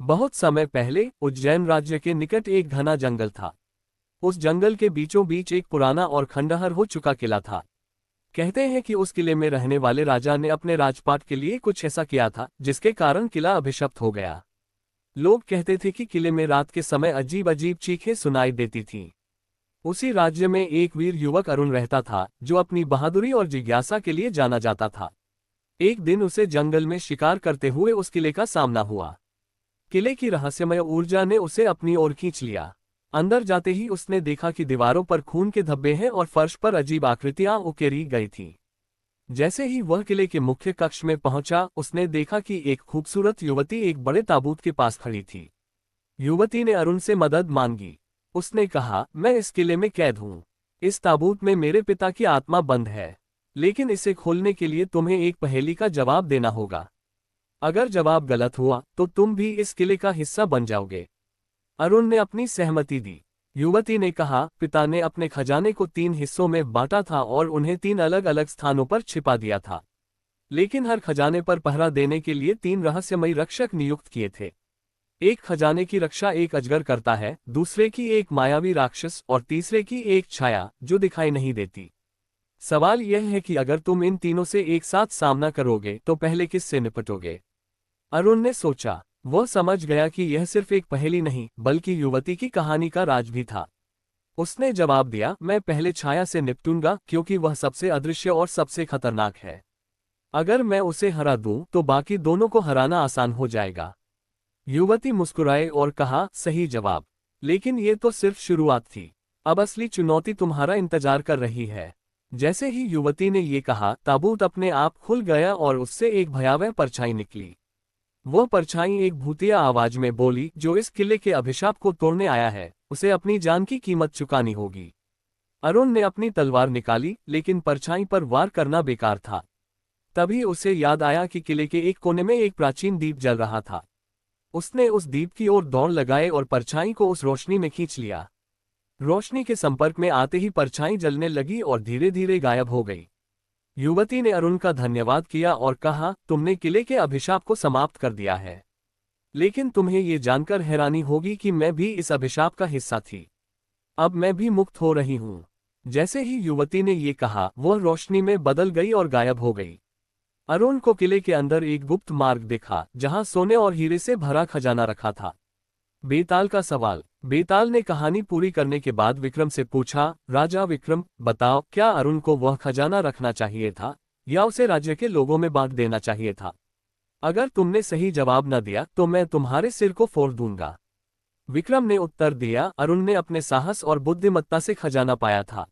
बहुत समय पहले उज्जैन राज्य के निकट एक घना जंगल था। उस जंगल के बीचों बीच एक पुराना और खंडहर हो चुका किला था। कहते हैं कि उस किले में रहने वाले राजा ने अपने राजपाट के लिए कुछ ऐसा किया था जिसके कारण किला अभिशप्त हो गया। लोग कहते थे कि किले में रात के समय अजीब अजीब चीखें सुनाई देती थीं। उसी राज्य में एक वीर युवक अरुण रहता था जो अपनी बहादुरी और जिज्ञासा के लिए जाना जाता था। एक दिन उसे जंगल में शिकार करते हुए उस किले का सामना हुआ। किले की रहस्यमय ऊर्जा ने उसे अपनी ओर खींच लिया। अंदर जाते ही उसने देखा कि दीवारों पर खून के धब्बे हैं और फर्श पर अजीब आकृतियां उकेरी गई थीं। जैसे ही वह किले के मुख्य कक्ष में पहुंचा, उसने देखा कि एक खूबसूरत युवती एक बड़े ताबूत के पास खड़ी थी। युवती ने अरुण से मदद मांगी। उसने कहा, मैं इस किले में कैद हूं। इस ताबूत में मेरे पिता की आत्मा बंद है, लेकिन इसे खोलने के लिए तुम्हें एक पहेली का जवाब देना होगा। अगर जवाब गलत हुआ तो तुम भी इस किले का हिस्सा बन जाओगे। अरुण ने अपनी सहमति दी। युवती ने कहा, पिता ने अपने खजाने को 3 हिस्सों में बांटा था और उन्हें 3 अलग अलग स्थानों पर छिपा दिया था, लेकिन हर खजाने पर पहरा देने के लिए 3 रहस्यमयी रक्षक नियुक्त किए थे। एक खजाने की रक्षा एक अजगर करता है, दूसरे की एक मायावी राक्षस और तीसरे की एक छाया जो दिखाई नहीं देती। सवाल यह है कि अगर तुम इन तीनों से एक साथ सामना करोगे तो पहले किससे निपटोगे? अरुण ने सोचा। वह समझ गया कि यह सिर्फ एक पहेली नहीं बल्कि युवती की कहानी का राज भी था। उसने जवाब दिया, मैं पहले छाया से निपटूंगा क्योंकि वह सबसे अदृश्य और सबसे खतरनाक है। अगर मैं उसे हरा दूं तो बाकी दोनों को हराना आसान हो जाएगा। युवती मुस्कुराए और कहा, सही जवाब। लेकिन ये तो सिर्फ शुरुआत थी। अब असली चुनौती तुम्हारा इंतजार कर रही है। जैसे ही युवती ने ये कहा, ताबूत अपने आप खुल गया और उससे एक भयावह परछाई निकली। वह परछाई एक भूतिया आवाज में बोली, जो इस किले के अभिशाप को तोड़ने आया है उसे अपनी जान की कीमत चुकानी होगी। अरुण ने अपनी तलवार निकाली, लेकिन परछाई पर वार करना बेकार था। तभी उसे याद आया कि किले के एक कोने में एक प्राचीन दीप जल रहा था। उसने उस दीप की ओर दौड़ लगाए और परछाई को उस रोशनी में खींच लिया। रोशनी के संपर्क में आते ही परछाई जलने लगी और धीरे धीरे गायब हो गई। युवती ने अरुण का धन्यवाद किया और कहा, तुमने किले के अभिशाप को समाप्त कर दिया है। लेकिन तुम्हें ये जानकर हैरानी होगी कि मैं भी इस अभिशाप का हिस्सा थी। अब मैं भी मुक्त हो रही हूँ। जैसे ही युवती ने ये कहा, वह रोशनी में बदल गई और गायब हो गई। अरुण को किले के अंदर एक गुप्त मार्ग दिखा जहां सोने और हीरे से भरा खजाना रखा था। बेताल का सवाल। बेताल ने कहानी पूरी करने के बाद विक्रम से पूछा, राजा विक्रम, बताओ, क्या अरुण को वह खजाना रखना चाहिए था या उसे राज्य के लोगों में बांट देना चाहिए था? अगर तुमने सही जवाब न दिया तो मैं तुम्हारे सिर को फोड़ दूंगा। विक्रम ने उत्तर दिया, अरुण ने अपने साहस और बुद्धिमत्ता से खजाना पाया था,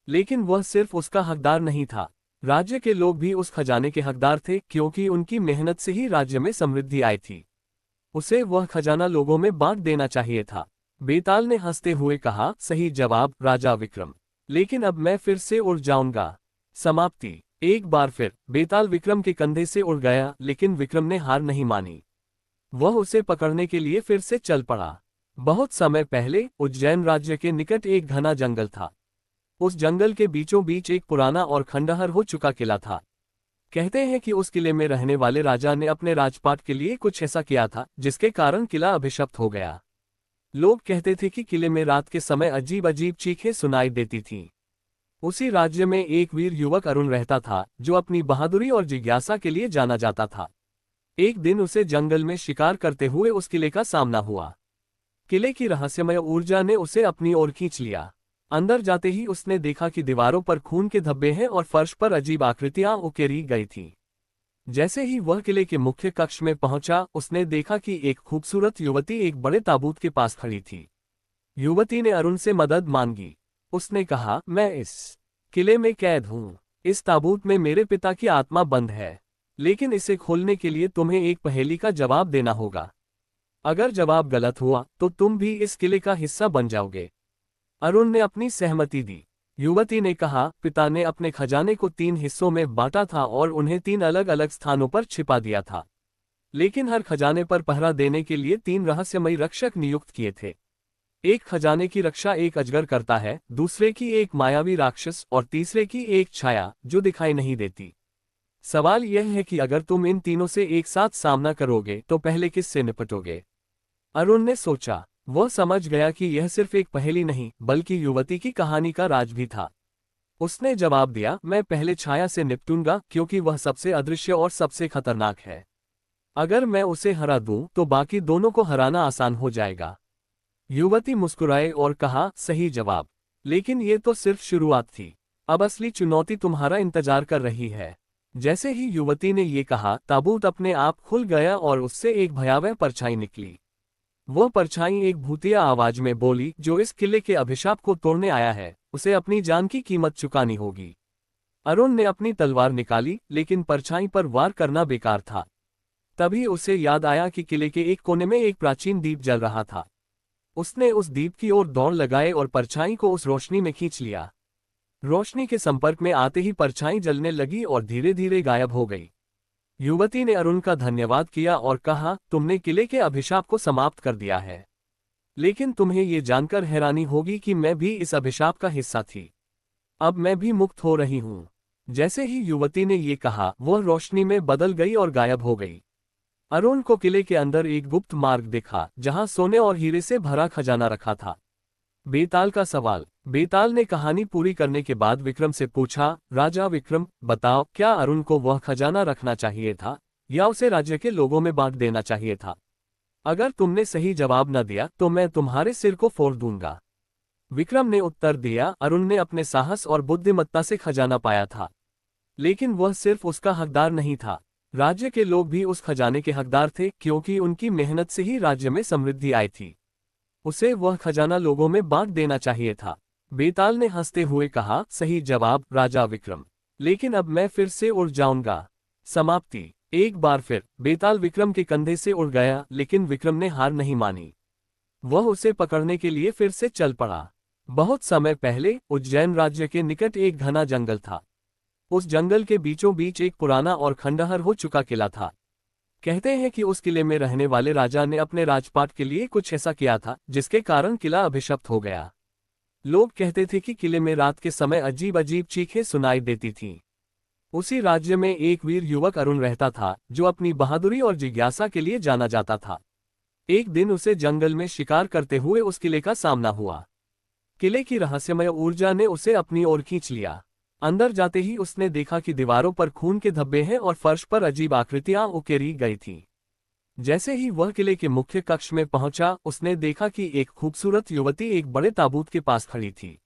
लेकिन वह सिर्फ उसका हकदार नहीं था। राज्य के लोग भी उस खजाने के हकदार थे क्योंकि उनकी मेहनत से ही राज्य में समृद्धि आई थी। उसे वह खजाना लोगों में बांट देना चाहिए था। बेताल ने हंसते हुए कहा, सही जवाब राजा विक्रम, लेकिन अब मैं फिर से उड़ जाऊंगा। समाप्ति। एक बार फिर बेताल विक्रम के कंधे से उड़ गया, लेकिन विक्रम ने हार नहीं मानी। वह उसे पकड़ने के लिए फिर से चल पड़ा। बहुत समय पहले उज्जैन राज्य के निकट एक घना जंगल था। उस जंगल के बीचों बीच एक पुराना और खंडहर हो चुका किला था। कहते हैं कि उस किले में रहने वाले राजा ने अपने राजपाट के लिए कुछ ऐसा किया था जिसके कारण किला अभिशप्त हो गया। लोग कहते थे कि किले में रात के समय अजीब अजीब चीखें सुनाई देती थीं। उसी राज्य में एक वीर युवक अरुण रहता था जो अपनी बहादुरी और जिज्ञासा के लिए जाना जाता था। एक दिन उसे जंगल में शिकार करते हुए उस किले का सामना हुआ। किले की रहस्यमय ऊर्जा ने उसे अपनी ओर खींच लिया। अंदर जाते ही उसने देखा कि दीवारों पर खून के धब्बे हैं और फर्श पर अजीब आकृतियां उकेरी गई थीं। जैसे ही वह किले के मुख्य कक्ष में पहुंचा, उसने देखा कि एक खूबसूरत युवती एक बड़े ताबूत के पास खड़ी थी। युवती ने अरुण से मदद मांगी। उसने कहा, मैं इस किले में कैद हूँ। इस ताबूत में मेरे पिता की आत्मा बंद है, लेकिन इसे खोलने के लिए तुम्हें एक पहेली का जवाब देना होगा। अगर जवाब गलत हुआ तो तुम भी इस किले का हिस्सा बन जाओगे। अरुण ने अपनी सहमति दी। युवती ने कहा, पिता ने अपने खजाने को 3 हिस्सों में बांटा था और उन्हें 3 अलग अलग स्थानों पर छिपा दिया था, लेकिन हर खजाने पर पहरा देने के लिए 3 रहस्यमयी रक्षक नियुक्त किए थे। एक खजाने की रक्षा एक अजगर करता है, दूसरे की एक मायावी राक्षस और तीसरे की एक छाया जो दिखाई नहीं देती। सवाल यह है कि अगर तुम इन तीनों से एक साथ सामना करोगे तो पहले किससे निपटोगे? अरुण ने सोचा। वह समझ गया कि यह सिर्फ एक पहेली नहीं बल्कि युवती की कहानी का राज भी था। उसने जवाब दिया, मैं पहले छाया से निपटूंगा क्योंकि वह सबसे अदृश्य और सबसे खतरनाक है। अगर मैं उसे हरा दूं तो बाकी दोनों को हराना आसान हो जाएगा। युवती मुस्कुराए और कहा, सही जवाब। लेकिन ये तो सिर्फ शुरुआत थी। अब असली चुनौती तुम्हारा इंतजार कर रही है। जैसे ही युवती ने ये कहा, ताबूत अपने आप खुल गया और उससे एक भयावह परछाई निकली। वो परछाई एक भूतिया आवाज में बोली, जो इस किले के अभिशाप को तोड़ने आया है उसे अपनी जान की कीमत चुकानी होगी। अरुण ने अपनी तलवार निकाली, लेकिन परछाई पर वार करना बेकार था। तभी उसे याद आया कि किले के एक कोने में एक प्राचीन दीप जल रहा था। उसने उस दीप की ओर दौड़ लगाए और परछाई को उस रोशनी में खींच लिया। रोशनी के संपर्क में आते ही परछाई जलने लगी और धीरे धीरे गायब हो गई। युवती ने अरुण का धन्यवाद किया और कहा, तुमने किले के अभिशाप को समाप्त कर दिया है। लेकिन तुम्हें ये जानकर हैरानी होगी कि मैं भी इस अभिशाप का हिस्सा थी। अब मैं भी मुक्त हो रही हूँ। जैसे ही युवती ने ये कहा, वह रोशनी में बदल गई और गायब हो गई। अरुण को किले के अंदर एक गुप्त मार्ग दिखा, जहां सोने और हीरे से भरा खजाना रखा था। बेताल का सवाल। बेताल ने कहानी पूरी करने के बाद विक्रम से पूछा, राजा विक्रम, बताओ, क्या अरुण को वह खजाना रखना चाहिए था या उसे राज्य के लोगों में बांट देना चाहिए था? अगर तुमने सही जवाब न दिया तो मैं तुम्हारे सिर को फोड़ दूंगा। विक्रम ने उत्तर दिया, अरुण ने अपने साहस और बुद्धिमत्ता से खजाना पाया था। लेकिन वह सिर्फ उसका हकदार नहीं था, राज्य के लोग भी उस खजाने के हकदार थे, क्योंकि उनकी मेहनत से ही राज्य में समृद्धि आई थी। उसे वह खजाना लोगों में बांट देना चाहिए था। बेताल ने हंसते हुए कहा, सही जवाब राजा विक्रम। लेकिन अब मैं फिर से उड़ जाऊंगा। समाप्ति। एक बार फिर बेताल विक्रम के कंधे से उड़ गया, लेकिन विक्रम ने हार नहीं मानी। वह उसे पकड़ने के लिए फिर से चल पड़ा। बहुत समय पहले उज्जैन राज्य के निकट एक घना जंगल था। उस जंगल के बीचों बीच एक पुराना और खंडहर हो चुका किला था। कहते हैं कि उस किले में रहने वाले राजा ने अपने राजपाट के लिए कुछ ऐसा किया था जिसके कारण किला अभिशप्त हो गया। लोग कहते थे कि किले में रात के समय अजीब अजीब चीखें सुनाई देती थीं। उसी राज्य में एक वीर युवक अरुण रहता था, जो अपनी बहादुरी और जिज्ञासा के लिए जाना जाता था। एक दिन उसे जंगल में शिकार करते हुए उस किले का सामना हुआ। किले की रहस्यमय ऊर्जा ने उसे अपनी ओर खींच लिया। अंदर जाते ही उसने देखा कि दीवारों पर खून के धब्बे हैं और फर्श पर अजीब आकृतियां उकेरी गई थीं। जैसे ही वह किले के मुख्य कक्ष में पहुंचा, उसने देखा कि एक खूबसूरत युवती एक बड़े ताबूत के पास खड़ी थी।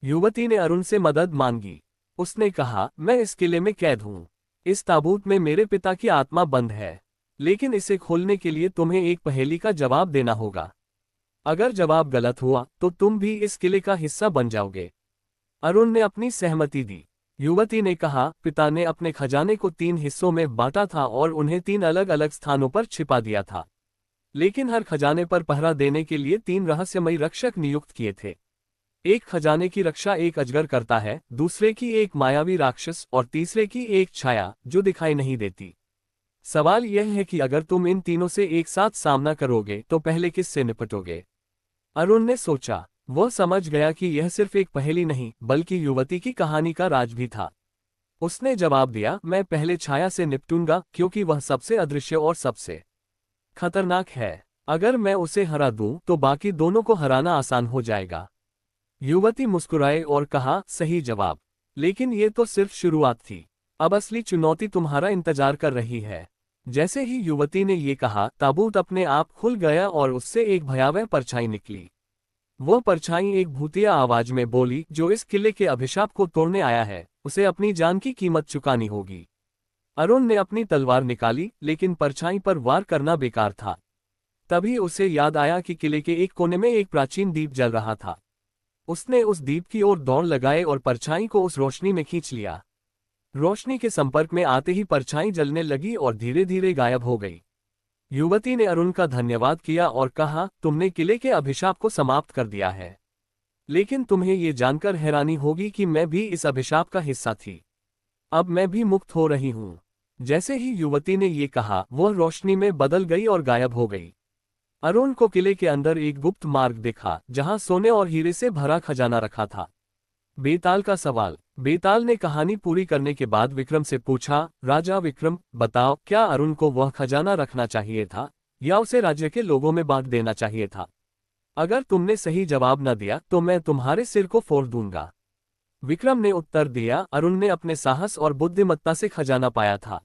युवती ने अरुण से मदद मांगी। उसने कहा, मैं इस किले में कैद हूं। इस ताबूत में मेरे पिता की आत्मा बंद है, लेकिन इसे खोलने के लिए तुम्हें एक पहेली का जवाब देना होगा। अगर जवाब गलत हुआ तो तुम भी इस किले का हिस्सा बन जाओगे। अरुण ने अपनी सहमति दी। युवती ने कहा, पिता ने अपने खजाने को 3 हिस्सों में बांटा था और उन्हें 3 अलग अलग स्थानों पर छिपा दिया था। लेकिन हर खजाने पर पहरा देने के लिए 3 रहस्यमयी रक्षक नियुक्त किए थे। एक खजाने की रक्षा एक अजगर करता है, दूसरे की एक मायावी राक्षस और तीसरे की एक छाया जो दिखाई नहीं देती। सवाल यह है कि अगर तुम इन तीनों से एक साथ सामना करोगे तो पहले किससे निपटोगे? अरुण ने सोचा। वह समझ गया कि यह सिर्फ एक पहेली नहीं बल्कि युवती की कहानी का राज भी था। उसने जवाब दिया, मैं पहले छाया से निपटूंगा क्योंकि वह सबसे अदृश्य और सबसे खतरनाक है। अगर मैं उसे हरा दूं तो बाकी दोनों को हराना आसान हो जाएगा। युवती मुस्कुराए और कहा, सही जवाब। लेकिन ये तो सिर्फ शुरुआत थी। अब असली चुनौती तुम्हारा इंतजार कर रही है। जैसे ही युवती ने ये कहा, ताबूत अपने आप खुल गया और उससे एक भयावह परछाई निकली। वह परछाई एक भूतिया आवाज में बोली, जो इस किले के अभिशाप को तोड़ने आया है उसे अपनी जान की कीमत चुकानी होगी। अरुण ने अपनी तलवार निकाली, लेकिन परछाई पर वार करना बेकार था। तभी उसे याद आया कि किले के एक कोने में एक प्राचीन दीप जल रहा था। उसने उस दीप की ओर दौड़ लगाए और परछाई को उस रोशनी में खींच लिया। रोशनी के संपर्क में आते ही परछाई जलने लगी और धीरे धीरे गायब हो गई। युवती ने अरुण का धन्यवाद किया और कहा, तुमने किले के अभिशाप को समाप्त कर दिया है। लेकिन तुम्हें ये जानकर हैरानी होगी कि मैं भी इस अभिशाप का हिस्सा थी। अब मैं भी मुक्त हो रही हूँ। जैसे ही युवती ने ये कहा, वह रोशनी में बदल गई और गायब हो गई। अरुण को किले के अंदर एक गुप्त मार्ग दिखा, जहां सोने और हीरे से भरा खजाना रखा था। बेताल का सवाल। बेताल ने कहानी पूरी करने के बाद विक्रम से पूछा, राजा विक्रम, बताओ, क्या अरुण को वह खजाना रखना चाहिए था या उसे राज्य के लोगों में बांट देना चाहिए था। अगर तुमने सही जवाब न दिया तो मैं तुम्हारे सिर को फोड़ दूंगा। विक्रम ने उत्तर दिया, अरुण ने अपने साहस और बुद्धिमत्ता से खजाना पाया था,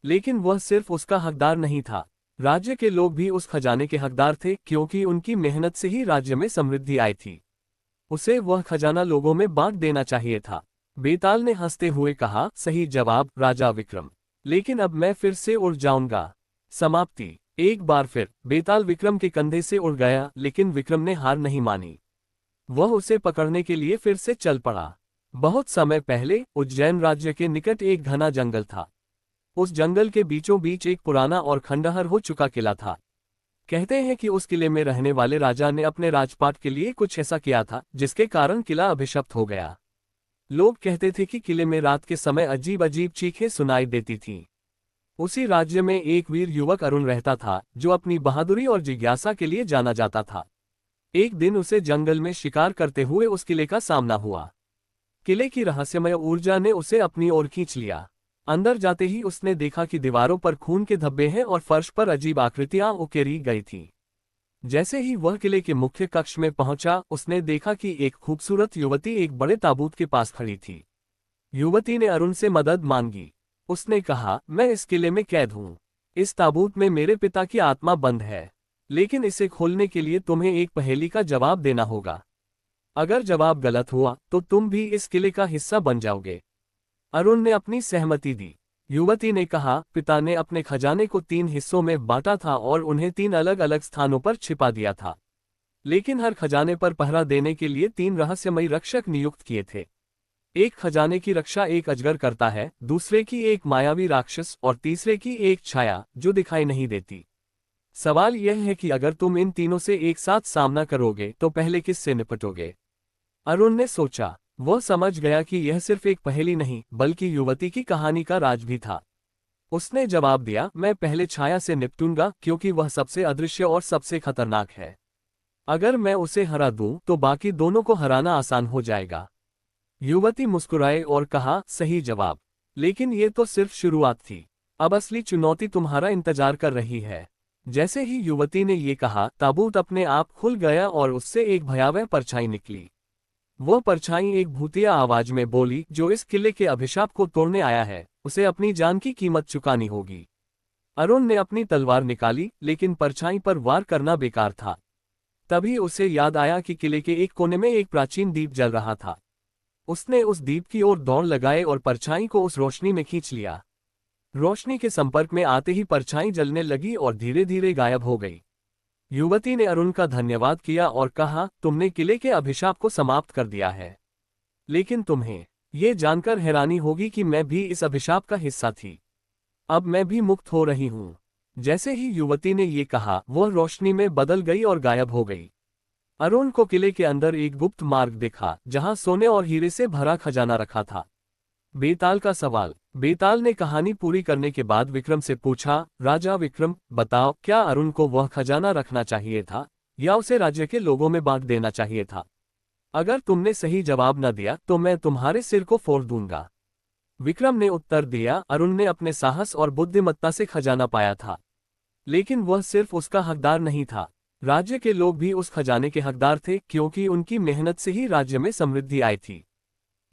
लेकिन वह सिर्फ उसका हकदार नहीं था। राज्य के लोग भी उस खजाने के हकदार थे, क्योंकि उनकी मेहनत से ही राज्य में समृद्धि आई थी। उसे वह खजाना लोगों में बांट देना चाहिए था। बेताल ने हंसते हुए कहा, सही जवाब राजा विक्रम, लेकिन अब मैं फिर से उड़ जाऊंगा। समाप्ति। एक बार फिर बेताल विक्रम के कंधे से उड़ गया, लेकिन विक्रम ने हार नहीं मानी। वह उसे पकड़ने के लिए फिर से चल पड़ा। बहुत समय पहले उज्जैन राज्य के निकट एक घना जंगल था। उस जंगल के बीचों बीच एक पुराना और खंडहर हो चुका किला था। कहते हैं कि उस किले में रहने वाले राजा ने अपने राजपाट के लिए कुछ ऐसा किया था जिसके कारण किला अभिशप्त हो गया। लोग कहते थे कि किले में रात के समय अजीब अजीब चीखें सुनाई देती थीं। उसी राज्य में एक वीर युवक अरुण रहता था, जो अपनी बहादुरी और जिज्ञासा के लिए जाना जाता था। एक दिन उसे जंगल में शिकार करते हुए उस किले का सामना हुआ। किले की रहस्यमय ऊर्जा ने उसे अपनी ओर खींच लिया। अंदर जाते ही उसने देखा कि दीवारों पर खून के धब्बे हैं और फर्श पर अजीब आकृतियां उकेरी गई थीं। जैसे ही वह किले के मुख्य कक्ष में पहुंचा, उसने देखा कि एक खूबसूरत युवती एक बड़े ताबूत के पास खड़ी थी। युवती ने अरुण से मदद मांगी। उसने कहा, मैं इस किले में कैद हूं। इस ताबूत में मेरे पिता की आत्मा बंद है, लेकिन इसे खोलने के लिए तुम्हें एक पहेली का जवाब देना होगा। अगर जवाब गलत हुआ तो तुम भी इस किले का हिस्सा बन जाओगे। अरुण ने अपनी सहमति दी। युवती ने कहा, पिता ने अपने खजाने को 3 हिस्सों में बांटा था और उन्हें 3 अलग अलग स्थानों पर छिपा दिया था, लेकिन हर खजाने पर पहरा देने के लिए 3 रहस्यमयी रक्षक नियुक्त किए थे। एक खजाने की रक्षा एक अजगर करता है, दूसरे की एक मायावी राक्षस और तीसरे की एक छाया जो दिखाई नहीं देती। सवाल यह है कि अगर तुम इन तीनों से एक साथ सामना करोगे तो पहले किससे निपटोगे? अरुण ने सोचा। वह समझ गया कि यह सिर्फ एक पहेली नहीं, बल्कि युवती की कहानी का राज भी था। उसने जवाब दिया, मैं पहले छाया से निपटूंगा, क्योंकि वह सबसे अदृश्य और सबसे खतरनाक है। अगर मैं उसे हरा दूं तो बाकी दोनों को हराना आसान हो जाएगा। युवती मुस्कुराए और कहा, सही जवाब, लेकिन ये तो सिर्फ शुरुआत थी। अब असली चुनौती तुम्हारा इंतजार कर रही है। जैसे ही युवती ने ये कहा, ताबूत अपने आप खुल गया और उससे एक भयावह परछाई निकली। वह परछाई एक भूतिया आवाज में बोली, जो इस किले के अभिशाप को तोड़ने आया है, उसे अपनी जान की कीमत चुकानी होगी। अरुण ने अपनी तलवार निकाली, लेकिन परछाई पर वार करना बेकार था। तभी उसे याद आया कि किले के एक कोने में एक प्राचीन दीप जल रहा था। उसने उस दीप की ओर दौड़ लगाए और परछाई को उस रोशनी में खींच लिया। रोशनी के संपर्क में आते ही परछाई जलने लगी और धीरे धीरे गायब हो गई। युवती ने अरुण का धन्यवाद किया और कहा, तुमने किले के अभिशाप को समाप्त कर दिया है। लेकिन तुम्हें ये जानकर हैरानी होगी कि मैं भी इस अभिशाप का हिस्सा थी। अब मैं भी मुक्त हो रही हूँ। जैसे ही युवती ने ये कहा, वह रोशनी में बदल गई और गायब हो गई। अरुण को किले के अंदर एक गुप्त मार्ग दिखा, जहां सोने और हीरे से भरा खजाना रखा था। बेताल का सवाल। बेताल ने कहानी पूरी करने के बाद विक्रम से पूछा, राजा विक्रम, बताओ, क्या अरुण को वह खजाना रखना चाहिए था या उसे राज्य के लोगों में बांट देना चाहिए था? अगर तुमने सही जवाब न दिया तो मैं तुम्हारे सिर को फोड़ दूंगा। विक्रम ने उत्तर दिया, अरुण ने अपने साहस और बुद्धिमत्ता से खजाना पाया था, लेकिन वह सिर्फ उसका हकदार नहीं था। राज्य के लोग भी उस खजाने के हकदार थे, क्योंकि उनकी मेहनत से ही राज्य में समृद्धि आई थी।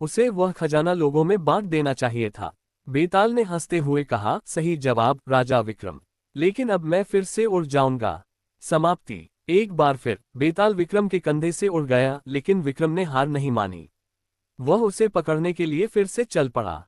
उसे वह खजाना लोगों में बांट देना चाहिए था। बेताल ने हंसते हुए कहा, सही जवाब राजा विक्रम, लेकिन अब मैं फिर से उड़ जाऊंगा। समाप्ति। एक बार फिर बेताल विक्रम के कंधे से उड़ गया, लेकिन विक्रम ने हार नहीं मानी। वह उसे पकड़ने के लिए फिर से चल पड़ा।